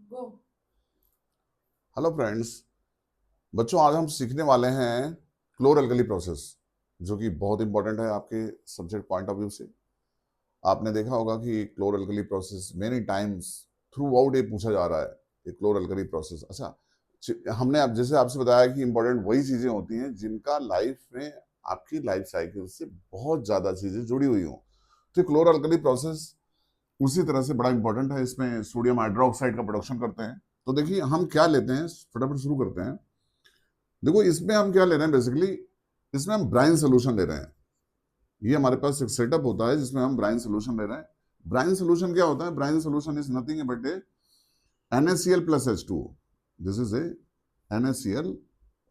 गो। Hello friends. बच्चों, आज हम सीखने वाले हैं क्लोर अल्कली प्रोसेस, जो कि बहुत इंपॉर्टेंट है आपके सब्जेक्ट पॉइंट ऑफ व्यू से। आपने देखा होगा कि क्लोर alkali process many times through out ये पूछा जा रहा है कि क्लोर अल्कली प्रोसेस। अच्छा, हमने अब जैसे आपसे बताया कि इंपॉर्टेंट वही चीजें होती हैं जिनका लाइफ में, आपकी लाइफ साइकिल से बहुत ज्यादा चीजें जुड़ी हुई हों। तो क्लोर अल्कली प्रोसेस उसी तरह से बड़ा इंपॉर्टेंट है। इसमें सोडियम हाइड्रोक्साइड का प्रोडक्शन करते हैं। तो देखिए हम क्या लेते हैं, फटाफट शुरू करते हैं। देखो इसमें हम क्या ले रहे हैं, बेसिकली इसमें हम ब्राइन सोल्यूशन ले रहे हैं। ये हमारे पास एक सेटअप होता है जिसमें हम ब्राइन सोल्यूशन ले रहे हैं। ब्राइन सोल्यूशन क्या होता है? Brine solution is nothing but A NaCl plus H2O। This is a NaCl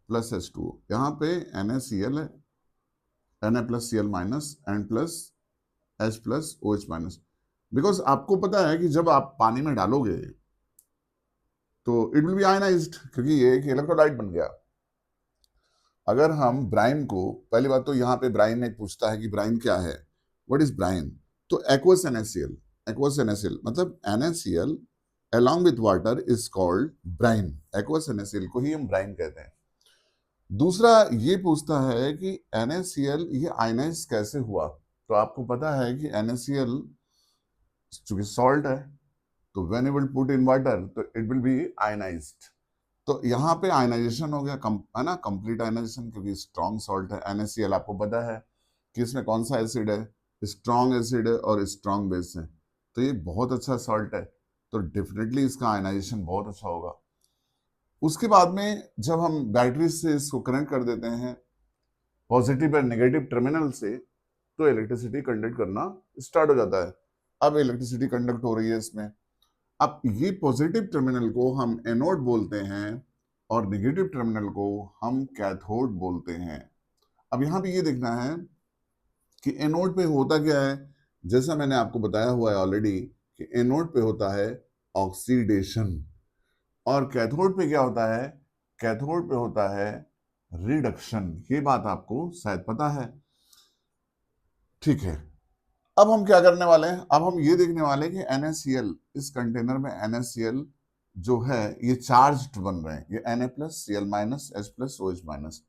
plus H2O। यहाँ पे NaCl है, Na plus Cl minus, N plus H plus OH minus. Because आपको पता है कि जब आप पानी में डालोगे तो इट विल बी आयनाइज्ड, क्योंकि ये एक इलेक्ट्रोलाइट बन गया। अगर हम ब्राइन को, पहली बात तो यहाँ पे ब्राइन एक पूछता है कि ब्राइन क्या है, व्हाट इज ब्राइन? तो एक्वस NaCl, एक्वस NaCl मतलब NaCl along with water is called brine। Aqueous NaCl को ही हम ब्राइन कहते हैं। दूसरा ये पूछता है कि NaCl ये आयनाइज कैसे हुआ। तो आपको पता है कि NaCl चूंकि सॉल्ट है, तो when you will put in water तो इट विल बी आयनाइज्ड। तो यहाँ पे आयनाइजेशन हो गया, है ना, कंप्लीट आयनाइजेशन, क्योंकि स्ट्रॉन्ग सॉल्ट है। NaCl आपको पता है कि इसमें कौन सा एसिड है, स्ट्रॉन्ग एसिड है और स्ट्रॉन्ग बेस है। तो ये बहुत अच्छा सॉल्ट है, तो डेफिनेटली इसका आयनाइजेशन बहुत अच्छा होगा। उसके बाद में जब हम बैटरी से इसको कनेक्ट कर देते हैं पॉजिटिव और नेगेटिव टर्मिनल से, तो इलेक्ट्रिसिटी कंडक्ट करना स्टार्ट हो जाता है। अब इलेक्ट्रिसिटी कंडक्ट हो रही है इसमें। अब ये पॉजिटिव टर्मिनल को हम एनोड बोलते हैं और नेगेटिव टर्मिनल को हम कैथोड बोलते हैं। अब यहां पे ये देखना है कि एनोड पे होता क्या है। जैसा मैंने आपको बताया हुआ है ऑलरेडी कि एनोड पे होता है ऑक्सीडेशन, और कैथोड पे क्या होता है? कैथोड पे होता है रिडक्शन। ये बात आपको शायद पता है। ठीक है, अब हम क्या करने वाले हैं? अब हम ये देखने वाले हैं कि NaCl, इस कंटेनर में NaCl जो है ये चार्ज बन रहे हैं, ये Na plus Cl minus H plus OH minus.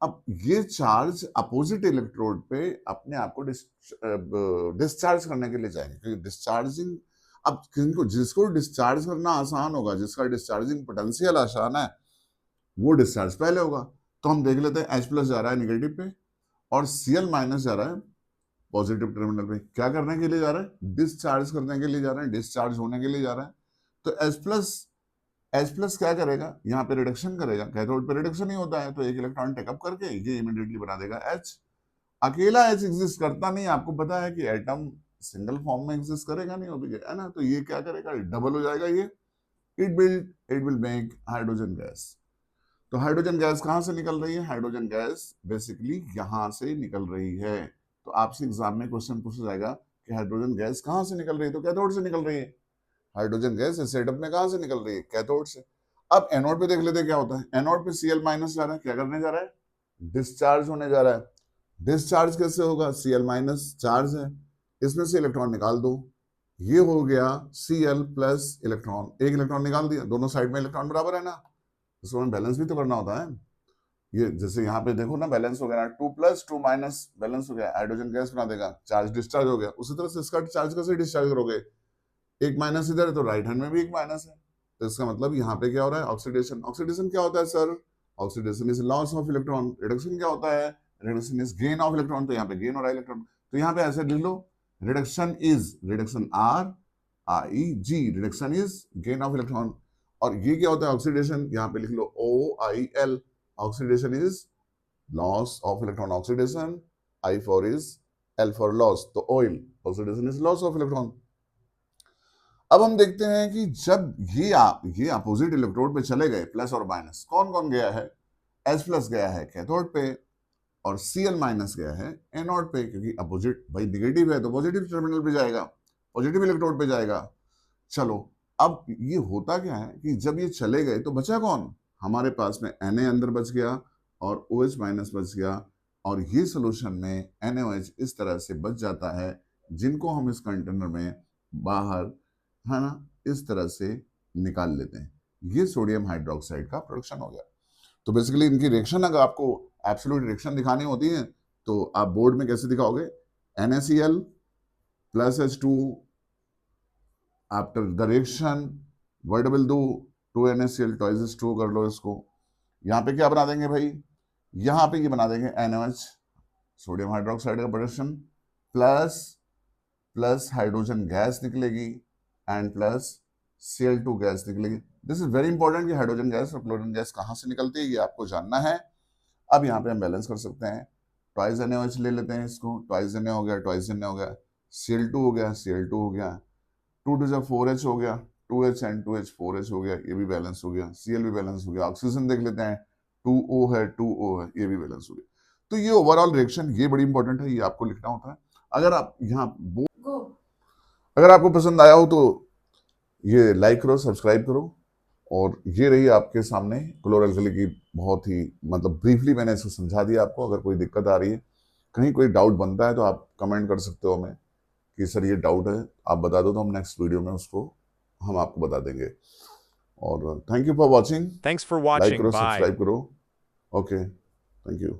अब ये चार्ज अपोजिट इलेक्ट्रोड पे अपने आप को डिस्चार्ज करने के लिए जाएंगे, क्योंकि डिस्चार्जिंग, अब किनको, जिसको डिस्चार्ज करना आसान होगा, जिसका डिस्चार्जिंग पोटेंशियल आसान है, वो डिस्चार्ज पहले होगा। तो हम देख लेते हैं H प्लस जा रहा है निगेटिव पे और Cl माइनस जा रहा है पॉजिटिव टर्मिनल पे। क्या करने के लिए जा रहा है? डिस्चार्ज करने के लिए जा रहा है, डिस्चार्ज होने के लिए जा रहा है। तो एच प्लस क्या करेगा? यहाँ पे रिडक्शन करेगा। कैथोड पे रिडक्शन ही होता है, तो एक इलेक्ट्रॉन टेकअप करके ये इमीडिएटली बना देगा H। अकेला H एग्जिस्ट करता नहीं, आपको पता है कि एटम सिंगल फॉर्म में एग्जिस्ट करेगा नहीं, है ना। तो ये क्या करेगा? डबल हो जाएगा ये। It will make hydrogen gas. तो हाइड्रोजन गैस कहाँ से निकल रही है? हाइड्रोजन गैस बेसिकली यहाँ से निकल रही है। तो आपसे एग्जाम में क्वेश्चन पूछा जाएगा कि हाइड्रोजन गैस कहाँ से निकल रही है, तो कैथोड से निकल रही है। हाइड्रोजन गैस इस सेटअप में कहाँ से निकल रही है? कैथोड से। अब एनोड पे देख लेते हैं क्या होता है। एनोड पे Cl माइनस जा रहा है, क्या करने जा रहा है? डिस्चार्ज होने जा रहा है। डिस्चार्ज कैसे होगा? Cl माइनस चार्ज है, इसमें से इलेक्ट्रॉन निकाल दो। ये हो गया Cl प्लस इलेक्ट्रॉन, एक इलेक्ट्रॉन निकाल दिया। दोनों साइड में इलेक्ट्रॉन बराबर है ना, इसको हमें बैलेंस भी तो करना होता है। ये जैसे यहाँ पे देखो ना, बैलेंस हो गया ना, 2 प्लस 2 माइनस बैलेंस हो गया, हाइड्रोजन गैस बना देगा, चार्ज डिस्चार्ज हो गया। उसी तरह से इसका चार्ज कैसे डिस्चार्ज करोगे? एक माइनस इधर है तो राइट हैंड में भी एक माइनस है, तो इसका मतलब यहाँ पे क्या हो रहा है? ऑक्सीडेशन। ऑक्सीडेशन क्या होता है sir? Oxidation is loss of electron. Reduction क्या होता है? Reduction is gain of electron. तो यहाँ पे गेन हो रहा है इलेक्ट्रॉन, तो यहाँ पे ऐसे लिख लो, reduction is, reduction RIG, reduction is gain of electron. और ये क्या होता है? ऑक्सीडेशन। यहाँ पे लिख लो OIL, oxidation is loss of electron. Oxidation, I for is, L for loss, तो oil, oxidation is loss of electron. अब हम देखते हैं कि जब ये अपोजिट इलेक्ट्रोड पे चले गए, प्लस और माइनस, कौन कौन गया है? H प्लस गया है कैथोड पे और Cl माइनस गया है एनोड पे, क्योंकि अपोजिट भाई निगेटिव है तो पॉजिटिव टर्मिनल पे जाएगा, पॉजिटिव इलेक्ट्रोड पे जाएगा। चलो, अब ये होता क्या है कि जब ये चले गए तो बचा कौन? हमारे पास में Na अंदर बच गया और OH माइनस बच गया, और ये सोल्यूशन में NaOH इस तरह से बच जाता है, जिनको हम इस कंटेनर में बाहर, है ना, इस तरह से निकाल लेते हैं। ये सोडियम हाइड्रोक्साइड का प्रोडक्शन हो गया। तो बेसिकली इनकी रिएक्शन अगर आपको एब्सोल्यूट रिएक्शन दिखानी होती है तो आप बोर्ड में कैसे दिखाओगे, NaCl plus H2 after the reaction word will do 2NaCl twice H2 कर लो इसको। यहाँ पे क्या बना देंगे भाई, यहाँ पे ये बना देंगे NaOH, सोडियम हाइड्रोक्साइड का production, plus plus hydrogen gas निकलेगी एंड प्लस Cl2 गैस निकलेगी। दिस इज वेरी इंपॉर्टेंट कि हाइड्रोजन गैस और क्लोरीन गैस कहाँ से निकलती है ये आपको जानना है। अब यहाँ पे हम बैलेंस कर सकते हैं, ट्वाइस NaOH ले लेते हैं इसको, ट्वाइस Na हो गया, ट्वाइस Na हो गया, Cl2 हो गया, Cl2 हो गया, 2 2 4H हो गया, 2H एंड 2H 4H हो गया, ये भी बैलेंस हो गया, Cl भी बैलेंस हो गया, ऑक्सीजन देख लेते हैं 2O है, 2O है, ये भी बैलेंस हो गया। तो ये ओवरऑल रिएक्शन ये बड़ी इंपॉर्टेंट है, ये आपको लिखना होता है। अगर आप यहाँ अगर आपको पसंद आया हो तो ये लाइक करो, सब्सक्राइब करो। और ये रही आपके सामने क्लोरल की बहुत ही मतलब ब्रीफली मैंने इसको समझा दिया आपको। अगर कोई दिक्कत आ रही है, कहीं कोई डाउट बनता है तो आप कमेंट कर सकते हो हमें कि सर ये डाउट है, आप बता दो, तो हम नेक्स्ट वीडियो में उसको हम आपको बता देंगे। और thank you for watching, Thanks for like watching. करो, Bye. सब्सक्राइब करो। Okay, thank you.